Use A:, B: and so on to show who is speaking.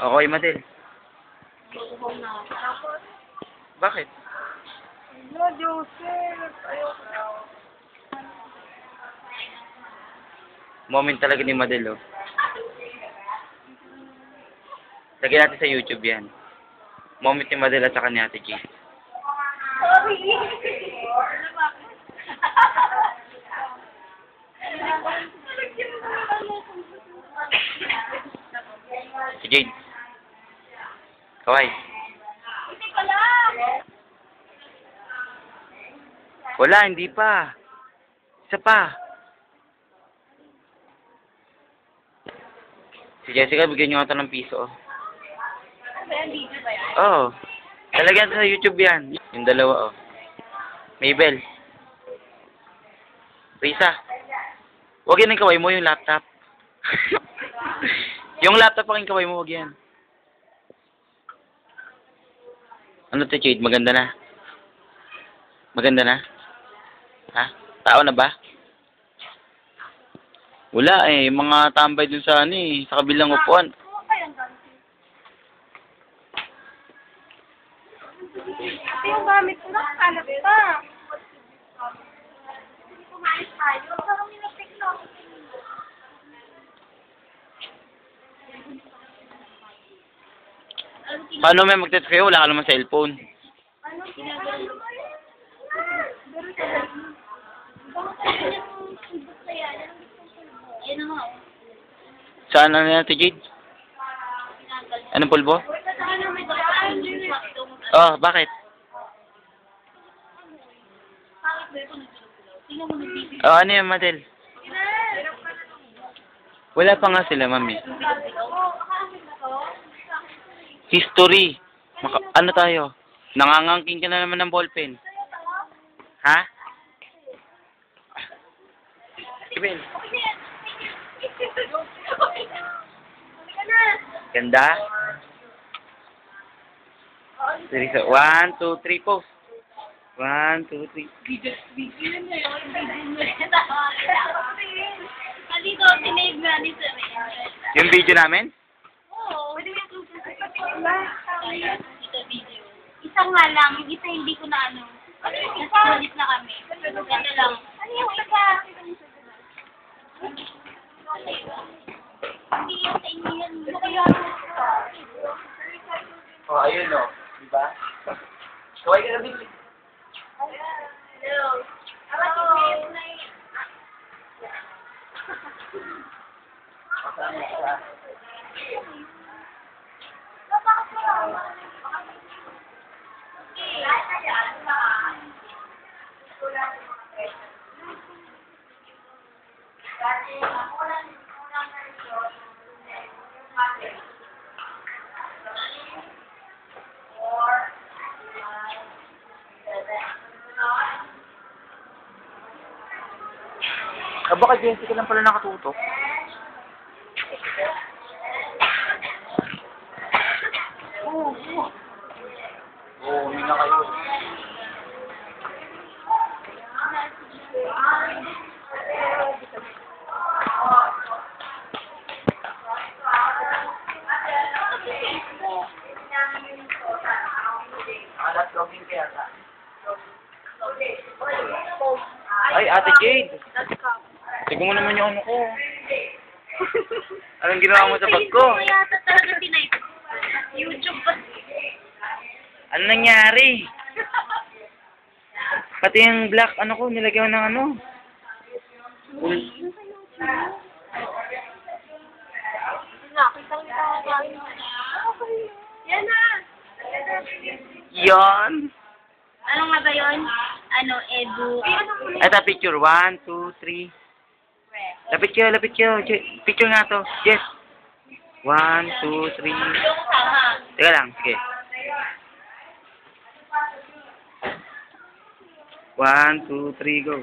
A: Okay, Madel. Bakit?
B: No, Joseph. Ayoko.
A: Moment talaga ni Madel, oh. Lagyan natin sa YouTube yan. Moment ni Madel at saka ni Ate G.
B: Sorry.
A: Si Jade. Kaway.
B: Hindi pa lang.
A: Wala, hindi pa. Isa pa. Si Jessica, bigyan nyo ata ng piso, oh.
B: Ano yan, video ba yan?
A: Oo. Talagyan sa YouTube yan. Yung dalawa, oh. Maybel. Risa. Huwag yan ang kaway mo, yung laptop. Yung laptop ang kaway mo, huwag yan. Ano to, Jade? Maganda na? Maganda na? Ha? Tao na ba? Wala eh. Mga tambay dun sa ano eh. Sa kabilang upuan.
B: Ito yung gamit ko na. Hanap pa. Hindi kumain tayo. Parang minapik na ako.
A: Paano may magtext kayo? Wala ka naman cellphone.
B: Ano ginagawa?
A: Saan na natin, Jade? Anong pulbo? Oh, bakit? Oh, ano yan, Madel? Wala pa nga sila, mami. History. Ano tayo? Nangangangking ka na naman ng ballpen. Ha? Ibel. Ganda? 1, 2, 3, pose. 1, 2, 3.
B: Video na yun. Dito, tinave na ni Sir.
A: Yung video namin?
B: Oo. Pwede mo yung dito video. Isa nga lang, yung isa hindi ko na ano. Nasulit na kami. Ito lang. Ano yung isa? Hindi yan sa inyo yan.
A: Oh, ayun o. Diba? Kaway ka na, Big.
B: Hello.
A: Baka Jessica lang pala nakatutok. Oo, hindi na kayo. Ay, Ate Jade. Tignan mo naman yung ano ko. Anong ginawa mo sa bag ko?
B: Kaya talaga tinay. YouTube ba?
A: Ano nangyari? Pati yung black, ano ko, nilagyan ng ano.
B: Yan na.
A: Yan.
B: Ano nga ba yun? Ano, edu.
A: Ito, picture. 1, 2, 3. Lapit kayo, lapit kayo. Picture nga to. Yes. 1, 2, 3. Teka lang, sige. 1, 2, 3, go.